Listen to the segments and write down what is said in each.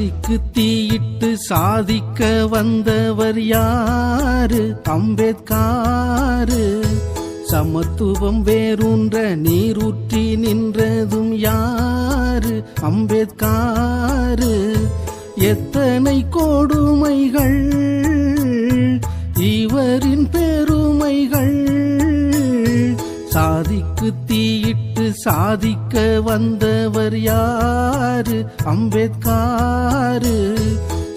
சாதிக்கு தீயிட்டு சாதிக்க வந்தவர் யாரு? அம்பேத்காரு. சமத்துவம் வேரூன்ற நீரூற்றி நின்றதும் யாரு? அம்பேத்காரு. எத்தனை கொடுமைகள் இவரின் பெருமைகள், சாதிக்கு தீயிட்டு சாதிக்க வந்தவர் யாரு? அம்பேத்காரு.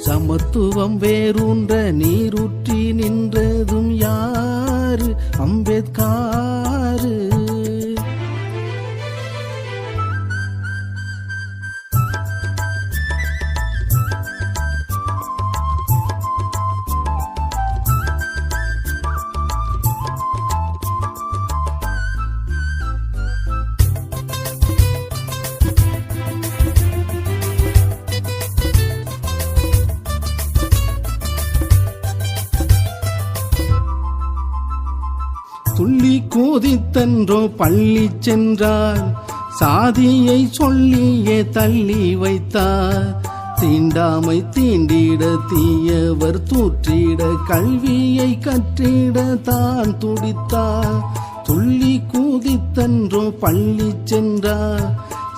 சமத்துவம் வேரூன்ற நீரூற்றி நின்றதும் யாரு? அம்பேத்காரு. துள்ளி கூதித்தன்றோ பள்ளி சென்றார், சாதியை சொல்லியே தள்ளி வைத்தார். தீண்டாமை தீண்டிட தீயவர் தூற்றிட கல்வியை கற்றிட தான் துடித்தார். துள்ளி கூதித்தன்றோ பள்ளி சென்றார்,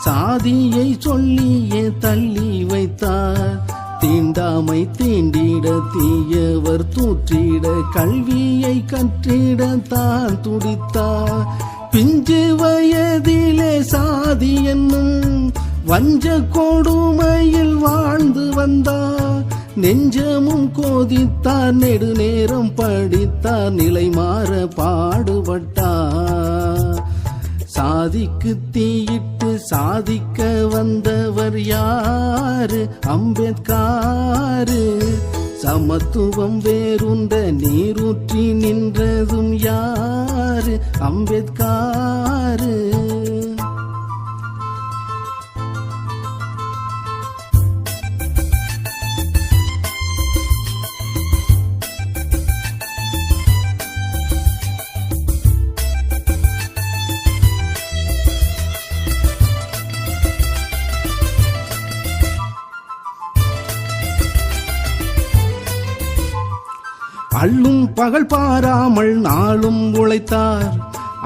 சாதியை சொல்லியே தள்ளி வைத்தார். தீண்டாமை தீண்டிட தீயவர் தூற்றிட கல்வியை கற்றிட தான் துடித்தார். பிஞ்சு வயதிலே சாதி என்னும் வஞ்ச கொடுமையில் வாழ்ந்து வந்தார். நெஞ்சமும் கோதித்தார், நெடுநேரம் படித்தார், நிலை மாற பாடுபட்டார். சாதிக்கு தீயிட்டு சாதிக்க வந்தவர் யாரு? அம்பேத்காரு. சமத்துவம் வேரூன்ற நீரூற்றி நின்றதும் யாரு? அம்பேத்காரு. அள்ளும் பகல் பாராமல் நாளும் உழைத்தார்,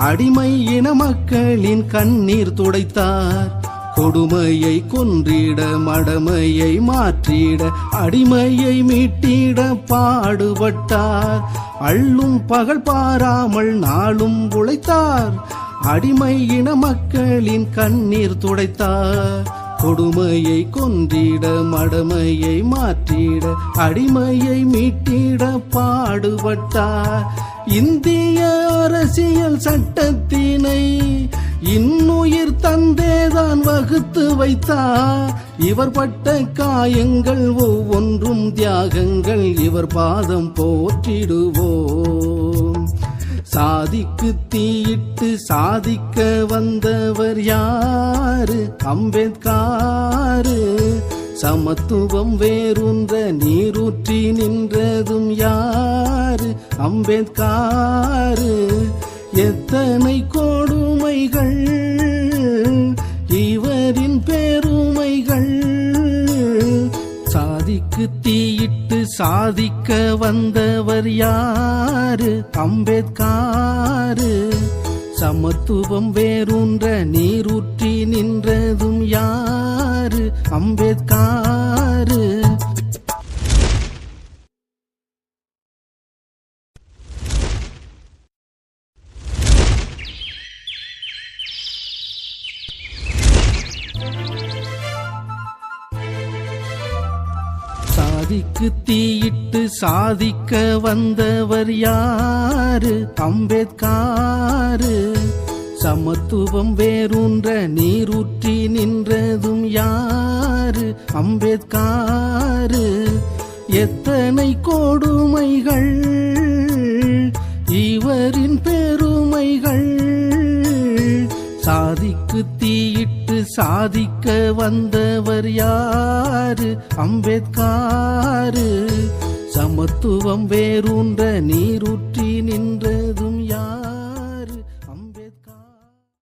அடிமை இன மக்களின் கண்ணீர் துடைத்தார். கொடுமையை கொன்றிட மடமையை மாற்றிட அடிமையை மீட்டிட பாடுபட்டார். அள்ளும் பகல் பாராமல் நாளும் உழைத்தார், அடிமை இன மக்களின் கண்ணீர் துடைத்தார். கொடுமையை கொன்றிட மடமையை மாற்றிட அடிமையை மீட்டிட பாடுபட்டார். இந்திய அரசியல் சட்டத்தினை இன்னுயிர் தந்தேதான் வகுத்து வைத்தார். இவர் பட்ட காயங்கள் ஒவ்வொன்றும் தியாகங்கள், இவர் பாதம் போற்றிடுவோம். சாதிக்கு தீயிட்டு சாதிக்க வந்தவர் யாரு? அம்பேத்காரு. சமத்துவம் வேரூன்ற நீரூற்றி நின்றதும் யாரு? அம்பேத்காரு. எத்தனை கொடுமைகள் இவரின் பெருமைகள், சாதிக்கு தீயிட்டு சாதிக்க வந்தவர் யாரு? அம்பேத்காரு. சமத்துவம் வேரூன்ற நீரூற்றி நின்றதும் யாரு? அம்பேத்காரு. சாதிக்கு தீயிட்டு சாதிக்க வந்தவர் யாரு? அம்பேத்காரு. சமத்துவம் வேரூன்ற நீரூற்றி நின்றதும் யாரு? அம்பேத்காரு. எத்தனை கொடுமைகள் இவரின் பெருமைகள், சாதிக்கு தீயிட்டு சாதிக்க வந்தவர் யாரு? அம்பேத்காரு. சமத்துவம் வேரூன்ற நீரூற்றி நின்ற